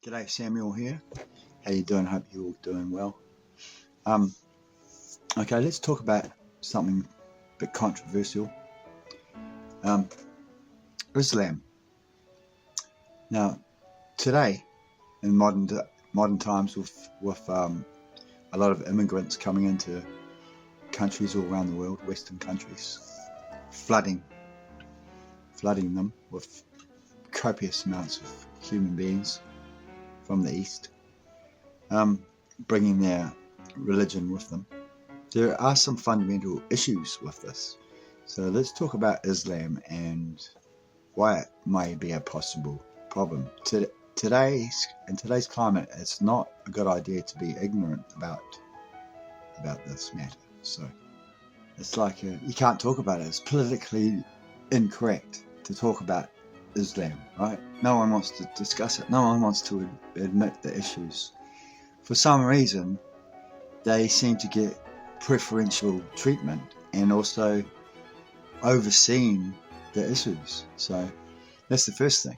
G'day, Samuel here. How you doing? Hope you're all doing well. Okay, let's talk about something a bit controversial. Islam. Now, today, in modern times, with a lot of immigrants coming into countries all around the world, Western countries, flooding them with copious amounts of human beings from the East, bringing their religion with them. There are some fundamental issues with this. So let's talk about Islam and why it may be a possible problem. In today's climate, it's not a good idea to be ignorant about this matter. So it's like you can't talk about it. It's politically incorrect to talk about Islam, right? No one wants to discuss it. No one wants to admit the issues. For some reason, they seem to get preferential treatment and also overseeing the issues. So that's the first thing.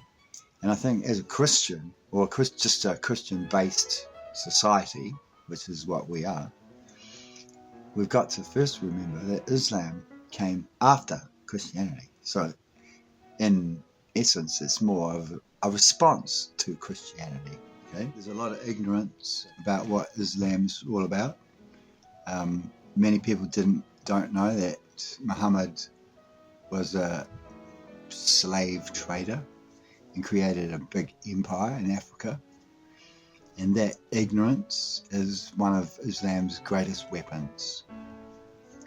And I think as a Christian, or just a Christian-based society, which is what we are, we've got to first remember that Islam came after Christianity. So in essence, it's more of a response to Christianity. Okay? There's a lot of ignorance about what Islam's all about. Many people don't know that Muhammad was a slave trader and created a big empire in Africa, and that ignorance is one of Islam's greatest weapons.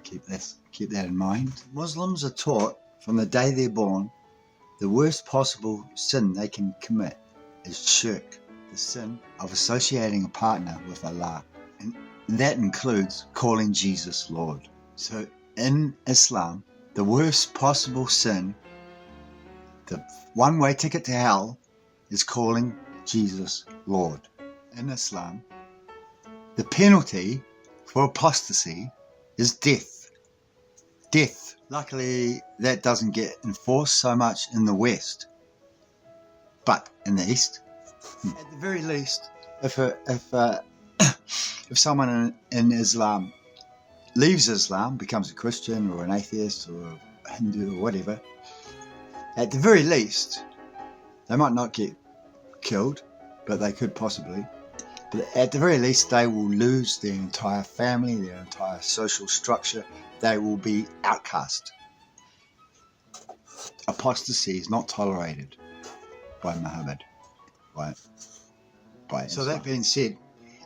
Keep that in mind. Muslims are taught from the day they're born the worst possible sin they can commit is shirk, the sin of associating a partner with Allah. And that includes calling Jesus Lord. So in Islam, the worst possible sin, the one-way ticket to hell, is calling Jesus Lord. In Islam, the penalty for apostasy is death. Death. Luckily, that doesn't get enforced so much in the West, but in the East, at the very least, if someone in Islam leaves Islam, becomes a Christian or an atheist or a Hindu or whatever, at the very least, they might not get killed, but they could possibly. But at the very least, they will lose their entire family, their entire social structure. They will be outcast. Apostasy is not tolerated by Muhammad. So that being said,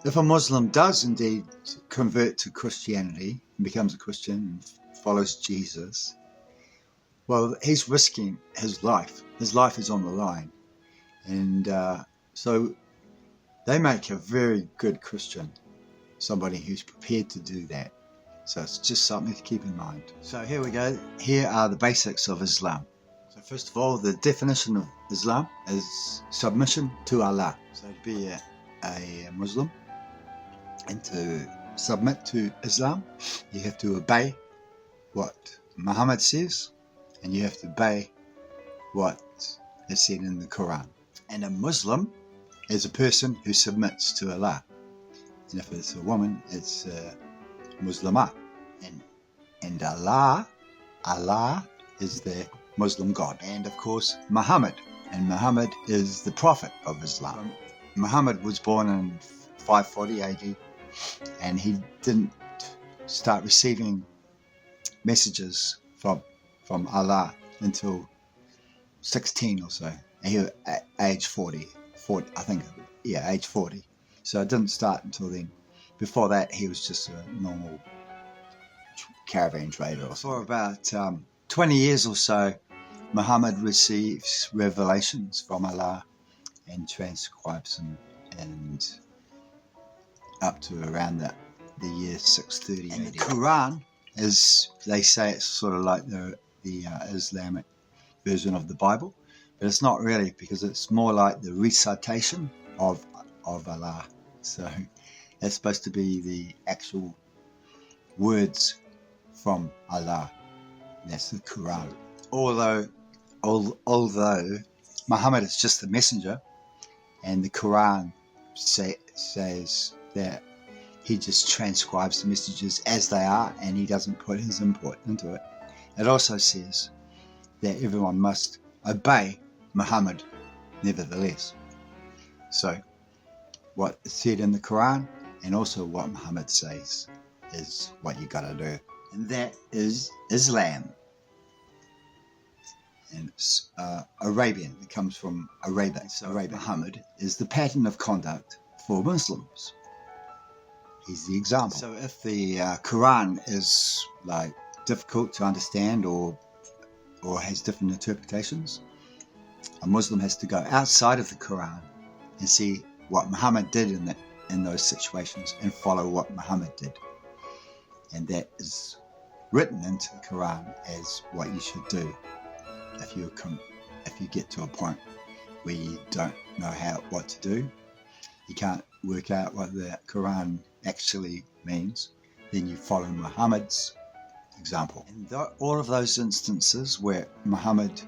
if a Muslim does indeed convert to Christianity and becomes a Christian and follows Jesus, well, he's risking his life. His life is on the line. And so they make a very good Christian, somebody who's prepared to do that. So it's just something to keep in mind. So here we go. Here are the basics of Islam. So first of all, the definition of Islam is submission to Allah. So to be a Muslim and to submit to Islam, you have to obey what Muhammad says, and you have to obey what is said in the Qur'an. And a Muslim is a person who submits to Allah. And if it's a woman, it's Muslimah. And Allah is the Muslim God. And of course, Muhammad. And Muhammad is the prophet of Islam. Muhammad was born in 540 AD, and he didn't start receiving messages from Allah until 16 or so. He was at age 40, age 40. So it didn't start until then. Before that, he was just a normal caravan trader. For about 20 years or so, Muhammad receives revelations from Allah and transcribes them, and up to around the year 630 AD. And the Qur'an is, they say, it's sort of like the Islamic version of the Bible, but it's not really, because it's more like the recitation of Allah. So it's supposed to be the actual words from Allah. That's the Qur'an. Although Muhammad is just the messenger, and the Qur'an says that he just transcribes the messages as they are, and he doesn't put his input into it. It also says that everyone must obey Muhammad nevertheless. So what is said in the Quran and also what Muhammad says is what you gotta do. And that is Islam. And it's Arabian. It comes from Arabia. So Muhammad is the pattern of conduct for Muslims. He's the example. So if the Quran is like difficult to understand or has different interpretations, a Muslim has to go outside of the Quran and see what Muhammad did in those situations and follow what Muhammad did. And that is written into the Quran as what you should do if you get to a point where you don't know what to do, you can't work out what the Quran actually means, then you follow Muhammad's example. And all of those instances where Muhammad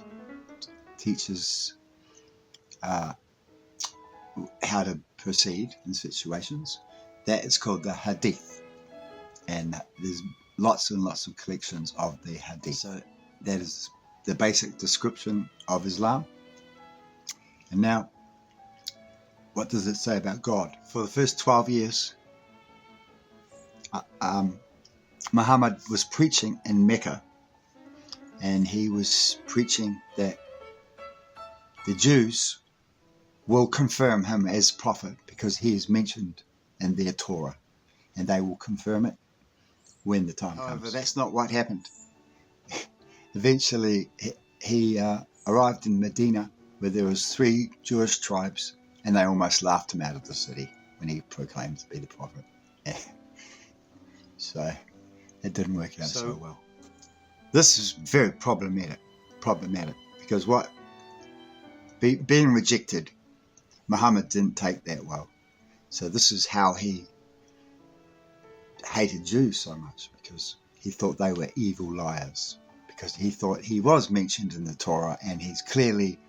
teaches how to proceed in situations, that is called the Hadith. And there's lots and lots of collections of the Hadith. So that is the basic description of Islam. And now, what does it say about God? For the first 12 years, Muhammad was preaching in Mecca, and he was preaching that the Jews will confirm him as prophet because he is mentioned in their Torah, and they will confirm it when the time comes. However, that's not what happened. Eventually, he arrived in Medina, where there was 3 Jewish tribes, and they almost laughed him out of the city when he proclaimed to be the prophet. So it didn't work out so well. This is very problematic because being rejected, Muhammad didn't take that well. So this is how he hated Jews so much, because he thought they were evil liars, because he thought he was mentioned in the Torah and he's clearly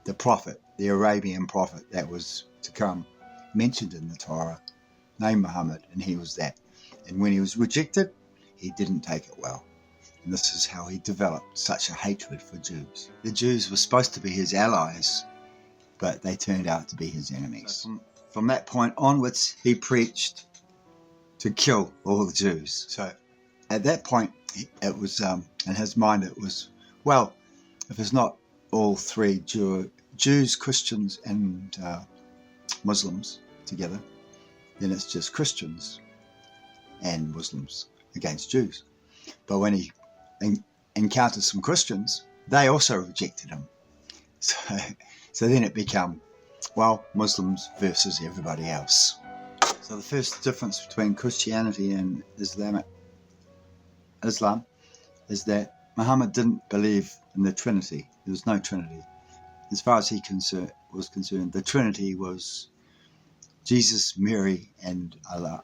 the prophet, the Arabian prophet that was to come, mentioned in the Torah, named Muhammad, and he was that. And when he was rejected, he didn't take it well. And this is how he developed such a hatred for Jews. The Jews were supposed to be his allies, but they turned out to be his enemies. So from that point onwards, he preached to kill all the Jews. So at that point, it was, in his mind, it was, well, if it's not all 3 Jews, Christians, and Muslims together, then it's just Christians and Muslims against Jews. But when he encountered some Christians, they also rejected him. So then it became, well, Muslims versus everybody else. So the first difference between Christianity and Islam is that Muhammad didn't believe in the Trinity. There was no Trinity. As far as he was concerned, the Trinity was Jesus, Mary, and Allah.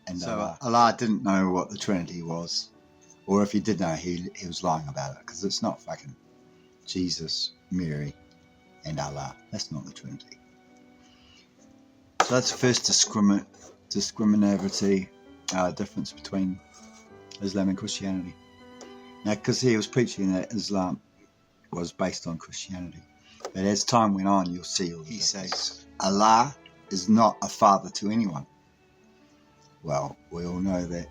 And so Allah didn't know what the Trinity was. Or if he did know, he was lying about it, because it's not fucking Jesus, Mary, and Allah. That's not the Trinity. So that's the first discriminatory difference between Islam and Christianity. Now, because he was preaching that Islam was based on Christianity. But as time went on, you'll see he says Allah is not a father to anyone. Well, we all know that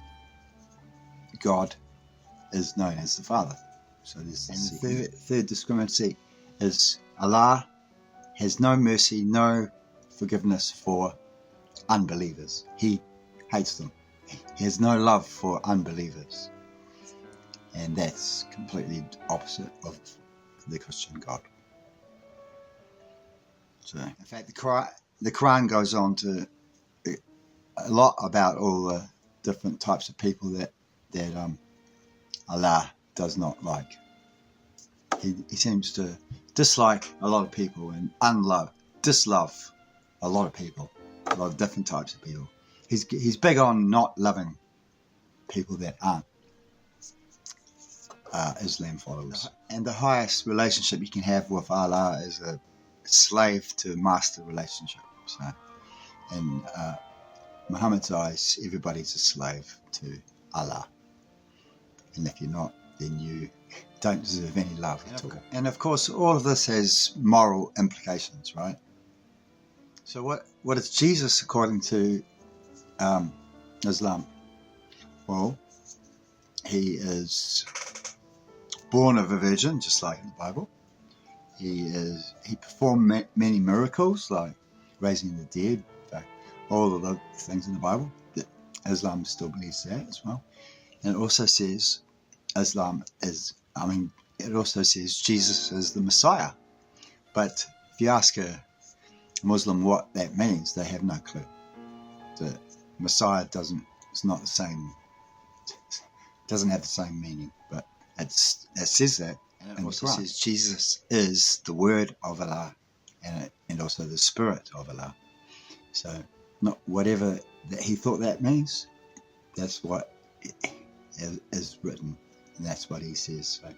God is known as the Father. So this and the third discriminancy is Allah has no mercy, no forgiveness for unbelievers. He hates them. He has no love for unbelievers. And that's completely opposite of the Christian God. So, in fact, the Quran goes on to a lot about all the different types of people that Allah does not like. He seems to dislike a lot of people and dislove a lot of people, a lot of different types of people. He's big on not loving people that aren't Islam followers. And the highest relationship you can have with Allah is slave to master relationship. So, in Muhammad's eyes, everybody's a slave to Allah. And if you're not, then you don't deserve any love at all. And of course, all of this has moral implications, right? So what is Jesus according to Islam? Well, he is born of a virgin, just like in the Bible. He performed many miracles, like raising the dead, all of the things in the Bible. That Islam still believes that as well. And it also says it also says Jesus is the Messiah. But if you ask a Muslim what that means, they have no clue. The Messiah doesn't have the same meaning, but it says that. And it also says Jesus is the Word of Allah and also the Spirit of Allah. So not whatever that he thought that means, that's what is written, and that's what he says. So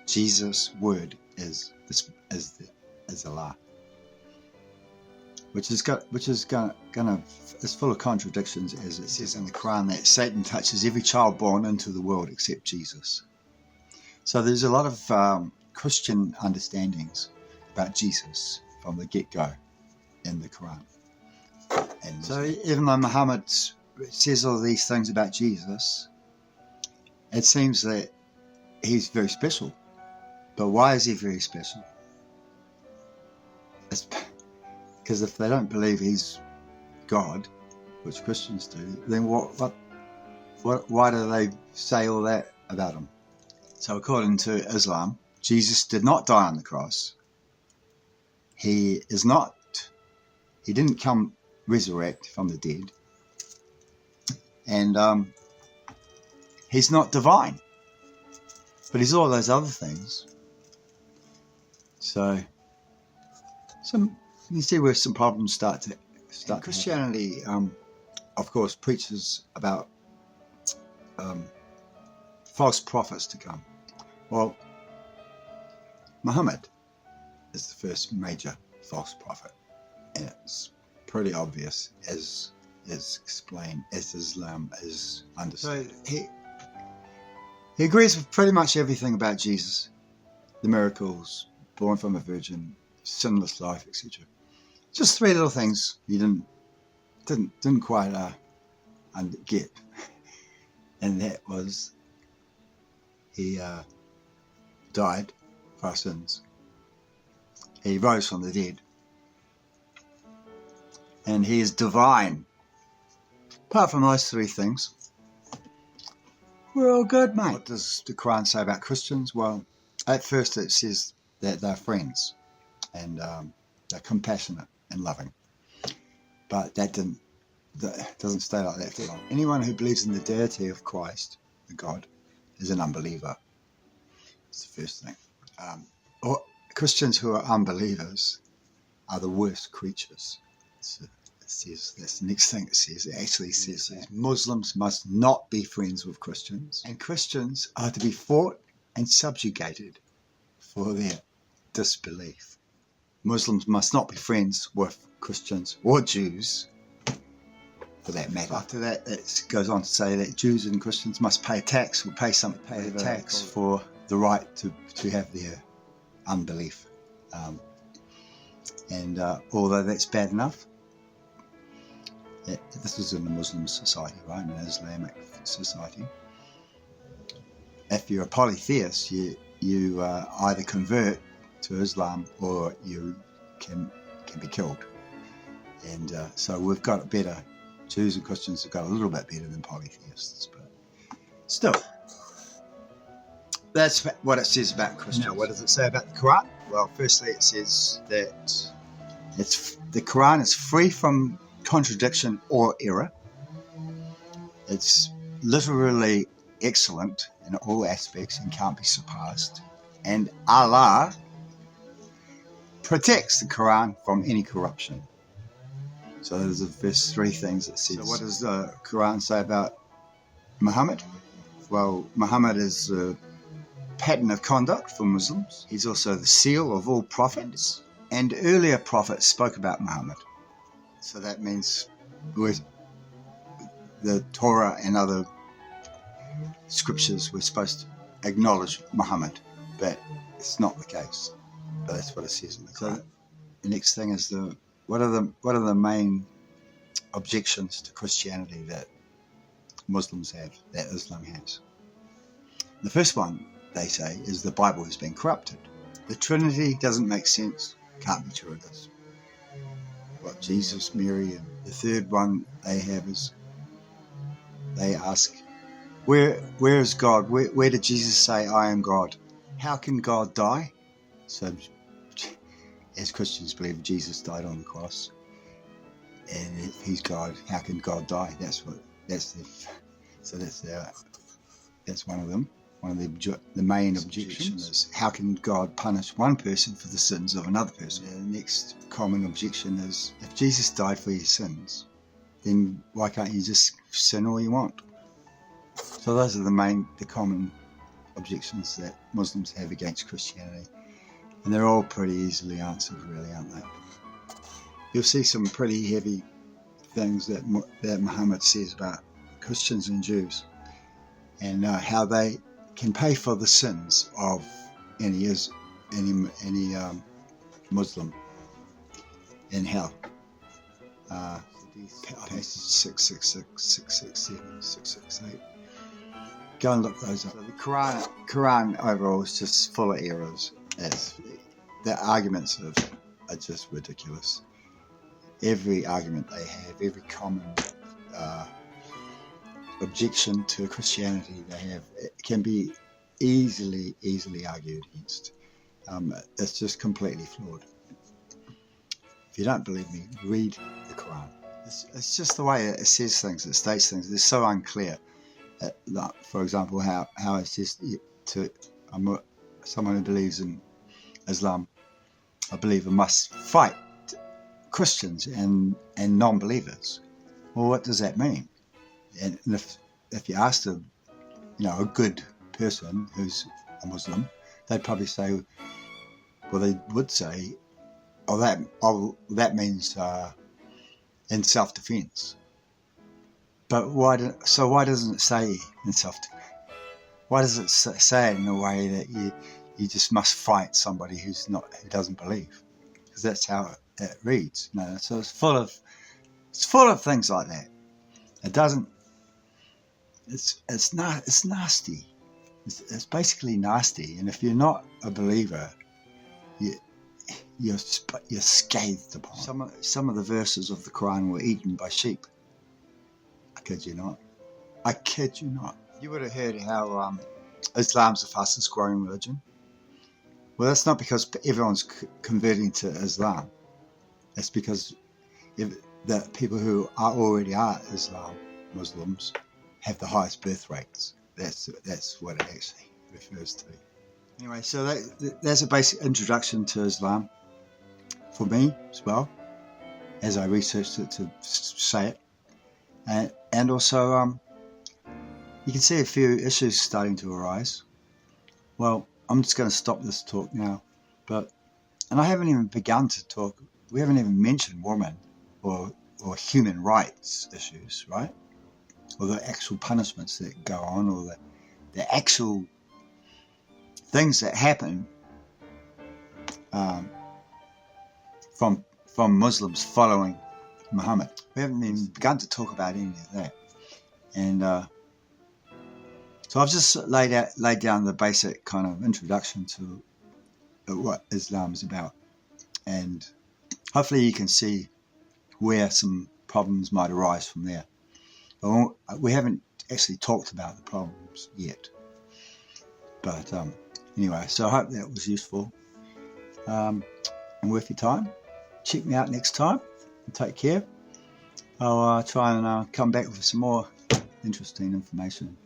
Jesus' word is Allah, which is full of contradictions, as it says in the Qur'an that Satan touches every child born into the world except Jesus. So there's a lot of Christian understandings about Jesus from the get-go in the Qur'an. And so even though Muhammad says all these things about Jesus, it seems that he's very special. But why is he very special? It's because if they don't believe he's God, which Christians do, then why do they say all that about him? So according to Islam, Jesus did not die on the cross. He didn't resurrect from the dead. And he's not divine. But he's all those other things. So you can see where some problems start. Christianity, of course, preaches about false prophets to come. Well, Muhammad is the first major false prophet, and it's pretty obvious as is explained, as Islam is understood. So he agrees with pretty much everything about Jesus, the miracles, born from a virgin, sinless life, etc. Just three little things he didn't quite get, and that was he died for our sins. He rose from the dead, and he is divine. Apart from those three things, we're all good, mate. What does the Qur'an say about Christians? Well, at first it says that they're friends and they're compassionate and loving. But that doesn't stay like that for long. Anyone who believes in the deity of Christ, the God, is an unbeliever. That's the first thing. Or Christians who are unbelievers are the worst creatures. So it says, that's the next thing it says. It actually says that Muslims must not be friends with Christians, and Christians are to be fought and subjugated for their disbelief. Muslims must not be friends with Christians or Jews, for that matter. After that, it goes on to say that Jews and Christians must pay a tax, or pay a tax for the right to have their unbelief. And although that's bad enough, this is in a Muslim society, right? In an Islamic society. If you're a polytheist, you either convert to Islam or you can be killed. And so we've got it better. Jews and Christians have got a little bit better than polytheists, but still, that's what it says about Christians. Now, what does it say about the Qur'an? Well, firstly, it says that the Qur'an is free from contradiction or error. It's literally excellent in all aspects and can't be surpassed. And Allah protects the Qur'an from any corruption. So those are the first three things it says. So what does the Qur'an say about Muhammad? Well, Muhammad is a pattern of conduct for Muslims. He's also the seal of all prophets And earlier prophets spoke about Muhammad. So that means with the Torah and other scriptures were supposed to acknowledge Muhammad, but it's not the case. But that's what it says in the Qur'an. So the next thing is what are the main objections to Christianity that Muslims have, that Islam has? The first one, they say, is the Bible has been corrupted. The Trinity doesn't make sense. Can't be true, this. What, Jesus, Mary, and the third one they have is, they ask, where is God? Where did Jesus say, I am God? How can God die? So, as Christians believe Jesus died on the cross, and if he's God, how can God die? That's one of them. One of the main objections is, how can God punish one person for the sins of another person? The next common objection is, if Jesus died for your sins, then why can't you just sin all you want? So those are the common objections that Muslims have against Christianity. And they're all pretty easily answered, really, aren't they? You'll see some pretty heavy things that Muhammad says about Christians and Jews, and how they can pay for the sins of any Muslim in hell. Passage 666, 667, 668. Go and look those up. So the Qur'an overall is just full of errors. The arguments are just ridiculous. Every argument they have, every common objection to Christianity they have, it can be easily argued against. It's just completely flawed. If you don't believe me, read the Qur'an. It's just the way it says things, it states things. It's so unclear. For example, how it says to someone who believes in Islam, a believer must fight Christians and non-believers. Well, what does that mean? And if you asked a good person who's a Muslim, they'd probably say, well, they would say, that means in self-defense. But why doesn't it say in self-defense? Why does it say it in a way that you just must fight somebody who doesn't believe? Because that's how it reads. No, so it's full of things like that. It doesn't. It's nasty. It's basically nasty. And if you're not a believer, you're scathed upon. Some of the verses of the Qur'an were eaten by sheep. I kid you not. You would have heard how Islam's the fastest growing religion. Well, that's not because everyone's converting to Islam. It's because the people who already are Muslims have the highest birth rates. That's what it actually refers to. Anyway, so that's a basic introduction to Islam for me as well, as I researched it to say it. And also, you can see a few issues starting to arise. Well, I'm just going to stop this talk now. And I haven't even begun to talk. We haven't even mentioned women or human rights issues, right? Or the actual punishments that go on, or the actual things that happen from Muslims following Muhammad. We haven't even begun to talk about any of that. And so I've just laid down the basic kind of introduction to what Islam is about. And hopefully you can see where some problems might arise from there. But we haven't actually talked about the problems yet. But anyway, so I hope that was useful and worth your time. Check me out next time and take care. I'll try and come back with some more interesting information.